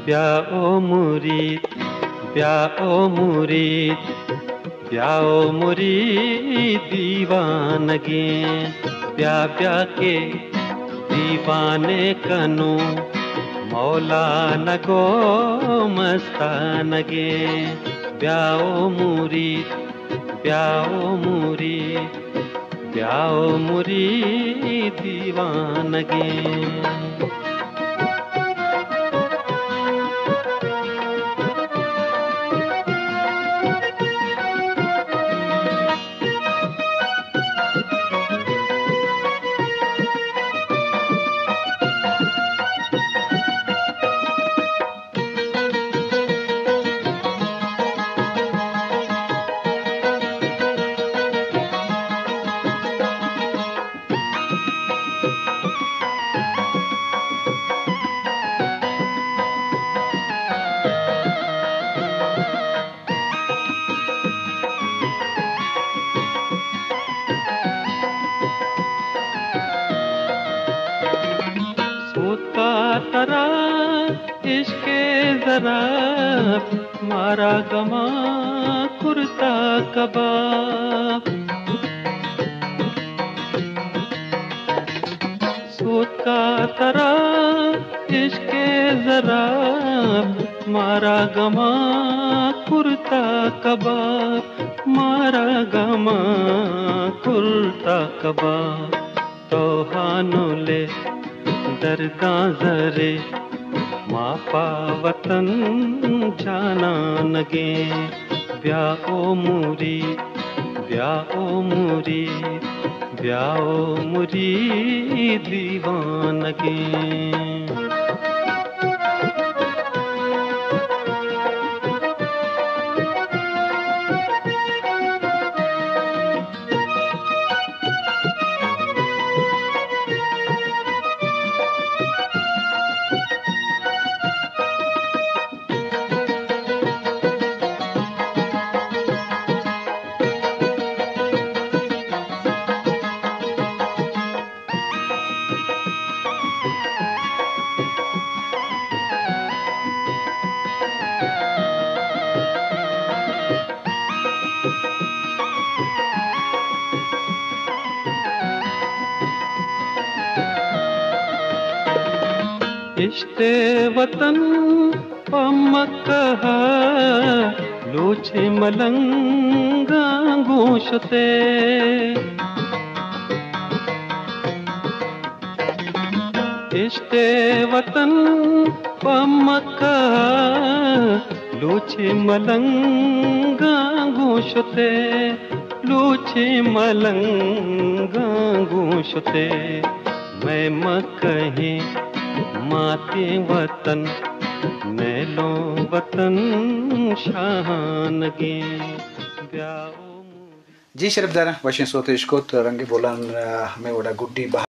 ब्याओ मुरीद, ब्याओ मुरीद, ब्याओ मुरीद दीवानगे। ब्या ब्या के दीवाने कनो मौला नगो मस्तानगे। ब्याओ मुरीद, ब्याओ मुरीद, ब्याओ मुरीद दीवानगे। सोता तरा इश्के जरा मारा गमा कुर्ता कबाब। सोता तरा इश्के जरा मारा गमा कुर्ता कबाब। मारा गमा कुर्ता कबाब। तो हानो ले दरदा जरे मापा वतन जाना नगे। ब्याओ मुरीद, ब्याओ मुरीद, ब्याओ मुरीद दीवानगे। इश्ते वतन पमकहा लोचे मलंगा गोशते। इश्ते वतन पमकहा लोचे मलंगा गोशते। लोचे मलंगा गोशते। मैं मकहे माते वतन नैलो वतन शानगे। जी शरबदारा वशिन सोते इश्कोत रंगे बोलान हमें वडा गुड्डी